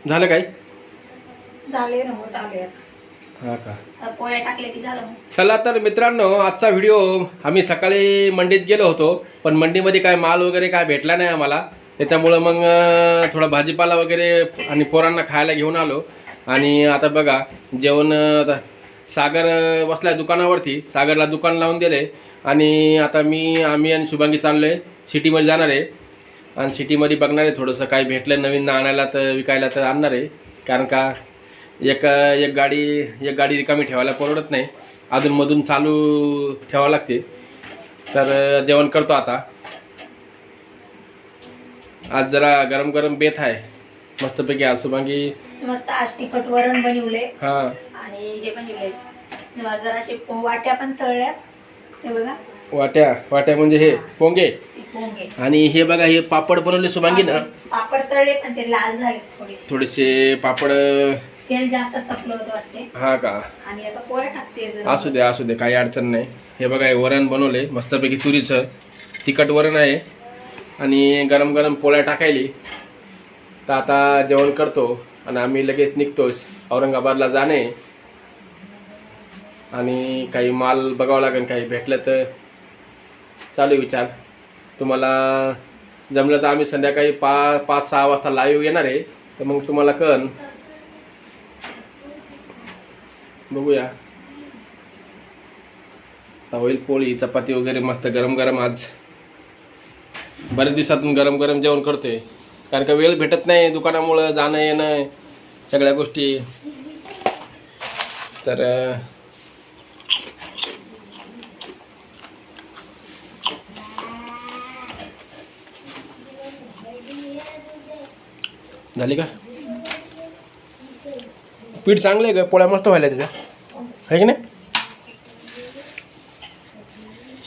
झालं काय? झाले ना होत आले हां का? पोळ्या टाकल्या की झालं. चला तर मित्रांनो, आजचा व्हिडिओ आम्ही सकाळी मंडीत गेलो होतो, पण मंडीमध्ये काय माल वगैरे काय भेटला नाही आम्हाला. त्याच्यामुळं मग थोडा भाजीपाला वगैरे आणि पोरांना खायला घेऊन आलो. आणि आता बघा जेवण, आता सागर बसला दुकानावरती, सागरला दुकान लावून दिले. आणि आता आम्ही आणि शुभांगी चाललो आहे सिटीमध्ये जाणार आहे. आणि सिटीमध्ये बघणार आहे थोडंसं काय भेटलं नवीन आणायला तर विकायला तर आणणार आहे. कारण का एक गाडी रिकामी ठेवायला परवडत नाही, अधूनमधून चालू ठेवावं लागते. तर जेवण करतो आता. आज जरा गरम गरम बेत आहे मस्तपैकी. आज शुभांगी मस्त आज तिखट वरण बनवले. हां, आणि हे बनवले जराशे वाट्या पण तळल्या. ते बघा वाट्या म्हणजे हे पोंगे. पोंगे. आणि हे बघा हे पापड बनवले शुभांगी ना. पापड तळले पण ते लाल झाले थोडेसे पापड. तेल जास्त तपलं होतं वाटते. हा का? आणि आता पोळ्या टाकते. असू दे काही अडचण नाही. हे बघा हे वरण बनवले मस्तपैकी, तुरीचं तिखट वरण आहे. आणि गरम गरम पोळ्या टाकायली. तर आता जेवण करतो आणि आम्ही लगेच निघतो औरंगाबादला जाणे. आणि काही माल बघावं लागेल, काही भेटलं तर चालू विचार. तुम्हाला जमलं तर आम्ही संध्याकाळी 5-6 वाजता लाईव्ह येणार आहे, तर मग तुम्हाला कळन. बघूया होईल पोळी चपाती वगैरे मस्त गरम गरम. आज बऱ्याच दिवसातून गरम गरम जेवण करतोय, कारण का वेळ भेटत नाही दुकानामुळं, जाणं येणं सगळ्या गोष्टी. तर झाली का? पीठ चांगलं आहे का? पोळ्या मस्त व्हायला त्याच्या, आहे की नाही?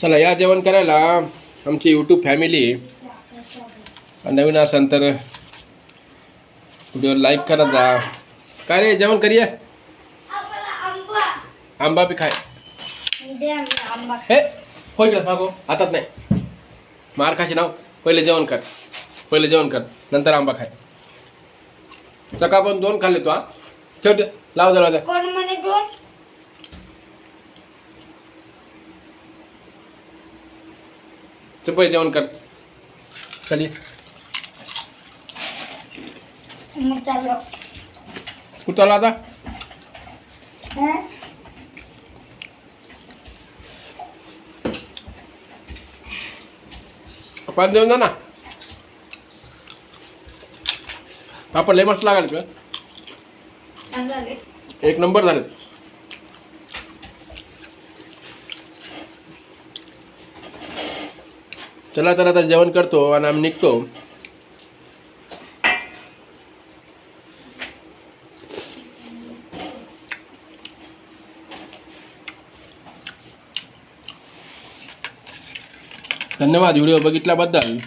चला या जेवण करायला. आमची यूट्यूब फॅमिली नवीन असेल तर व्हिडिओ लाईक करत जा. काय रे जेवण करूया? आंबा बी खाय. हे हो इकडे मागो, हातात नाही मार खायचे नाव. पहिले जेवण कर नंतर आंबा खाय. सकाळ पण 2 खाल्ले तू. शेवटी लाव दरवाजा. कोण म्हणे 2? पहिले जेवण कर. चली कुठं आला आता? पाच देऊन जा ना. पापड लय मस्त लागले का? एक नंबर झाले. चला तर आता जेवण करतो आणि आम्ही निघतो. धन्यवाद व्हिडिओ बघितल्याबद्दल.